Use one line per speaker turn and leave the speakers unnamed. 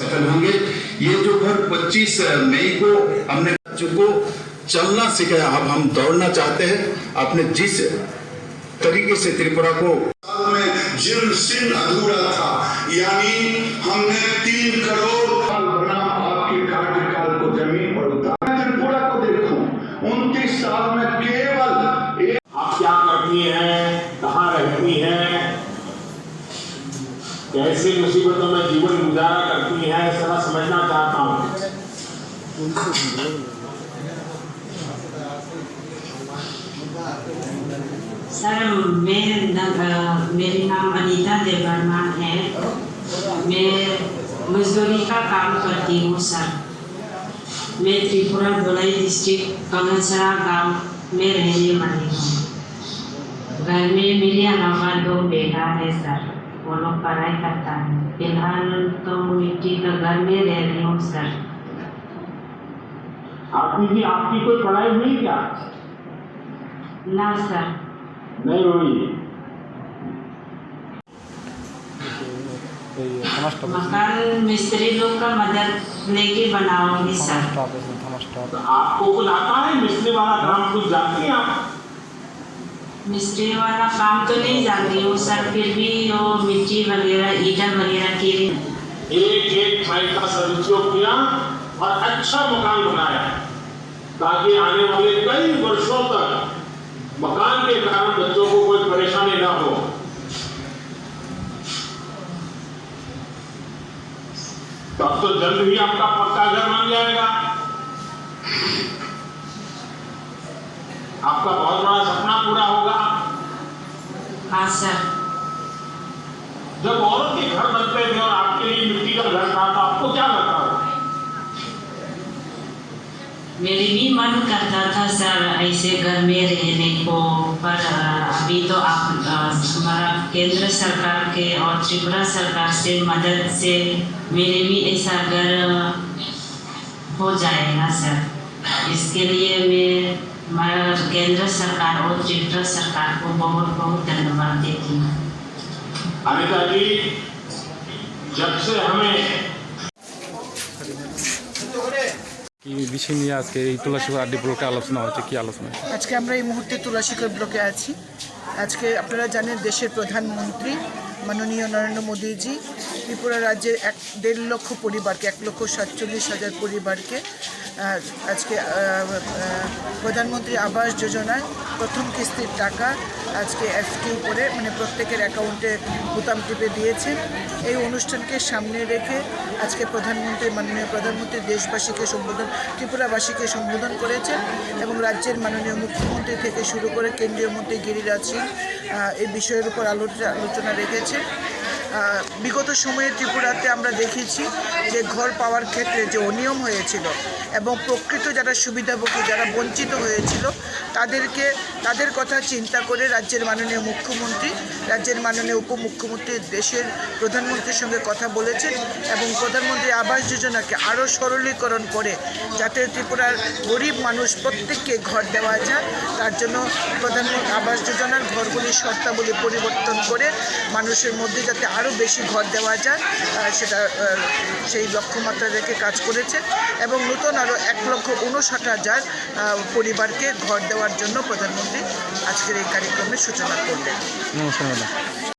सफल होंगे। ये जो घर 25 मई को हमने बच्चों को चलना सिखाया, अब हम दौड़ना चाहते हैं। आपने जिस तरीके से त्रिपुरा को
में जिन सिंह अधूरा था, यानी हमने 3 करोड़ बना आपके कार्यकाल को जमीन पर उतारा। त्रिपुरा को देखो, 29 साल में केवल एक।
आप क्या करती हैं, कहाँ रहती हैं, कैसे मुसीबतों में जीवन गुजारा करती हैं, सारा समझना चाहता हूँ।
सर, मेरी नाम अनीता देवर्मा है। मैं मजदूरी का काम करती हूँ सर। मैं त्रिपुरा धुलाई डिस्ट्रिक्ट कंगनसरा गांव में रहने वाली हूँ। घर में मेरे अलावा 2 बेटा है सर, वो लोग पढ़ाई करता है। फिलहाल तो मिट्टी का घर में रह रही हूँ सर।
आपकी कोई पढ़ाई हुई क्या?
ना सर।
नहीं हुई।
मकान मिस्त्री लोग का मदद लेके बनाऊंगी सर।
तो आपको कुछ आता है मिस्त्री वाला काम, कुछ जानती हैं आप?
मिस्त्री वाला काम तो नहीं जानती हूँ सर, फिर भी वो मिट्टी वगैरह ईटा वगैरह की
एक फाइल का सदुपयोग किया और अच्छा मकान बनाया, ताकि आने वाले कई वर्षों तक मकान के कारण बच्चों को कोई परेशानी ना हो। तब तो जल्द ही आपका पक्का घर बन जाएगा। आपका बहुत बड़ा सपना पूरा होगा।
हाँ सर।
जब औरत के घर बनते थे और आपके लिए मिट्टी का घर था, तो आपको क्या लगता था?
मेरी भी मन करता था सर ऐसे घर में रहने को, पर अभी तो आप हमारा केंद्र सरकार के और त्रिपुरा सरकार से मदद से मेरे भी ऐसा घर हो जाएगा सर। इसके लिए मैं हमारा केंद्र सरकार और त्रिपुरा सरकार को बहुत बहुत धन्यवाद देती हूँ।
अनिता जी, जब से हमें
বিষয় নিয়ে আজকে এই তুলাশিকর আড্ডি ব্লকে আলোচনা হচ্ছে, কি আলোচনা?
আজকে আমরা এই মুহূর্তে তুলাশিকর ব্লকে আছি। আজকে আপনারা জানেন দেশের প্রধানমন্ত্রী মাননীয় নরেন্দ্র মোদীজি ত্রিপুরা রাজ্যের 1.5 লক্ষ পরিবারকে 1,47,000 পরিবারকে আজকে প্রধানমন্ত্রী আবাস যোজনায় প্রথম কিস্তির টাকা আজকে এফটি করে মানে প্রত্যেকের অ্যাকাউন্টে বোতাম টিপে দিয়েছেন। এই অনুষ্ঠানকে সামনে রেখে আজকে মাননীয় প্রধানমন্ত্রী দেশবাসীকে সম্বোধন, ত্রিপুরাবাসীকে সম্বোধন করেছেন এবং রাজ্যের মাননীয় মুখ্যমন্ত্রী থেকে শুরু করে কেন্দ্রীয় মন্ত্রী গিরিরাজ সিং এই বিষয়ের উপর আলোচনা রেখেছেন। বিগত সময়ে ত্রিপুরাতে আমরা দেখেছি যে ঘর পাওয়ার ক্ষেত্রে যে অনিয়ম হয়েছিল এবং প্রকৃত যারা সুবিধাভোগী, যারা বঞ্চিত হয়েছিল তাদের কথা চিন্তা করে রাজ্যের মাননীয় মুখ্যমন্ত্রী, রাজ্যের মাননীয় উপমুখ্যমন্ত্রী দেশের প্রধানমন্ত্রীর সঙ্গে কথা বলেছেন এবং প্রধানমন্ত্রী আবাস যোজনাকে আরও সরলীকরণ করে যাতে ত্রিপুরার গরিব মানুষ প্রত্যেককে ঘর দেওয়া যায়, তার জন্য প্রধানমন্ত্রী আবাস যোজনার ঘরগুলির শর্তাবলী পরিবর্তন করে মানুষের মধ্যে যাতে আরও বেশি ঘর দেওয়া যায় সেটা সেই লক্ষ্যমাত্রা রেখে কাজ করেছে এবং নতুন আরও 1,59,000 পরিবারকে ঘর দেওয়ার জন্য প্রধানমন্ত্রী আজকের এই কার্যক্রমের সূচনা করলেন।
নমস্কার ম্যাডাম।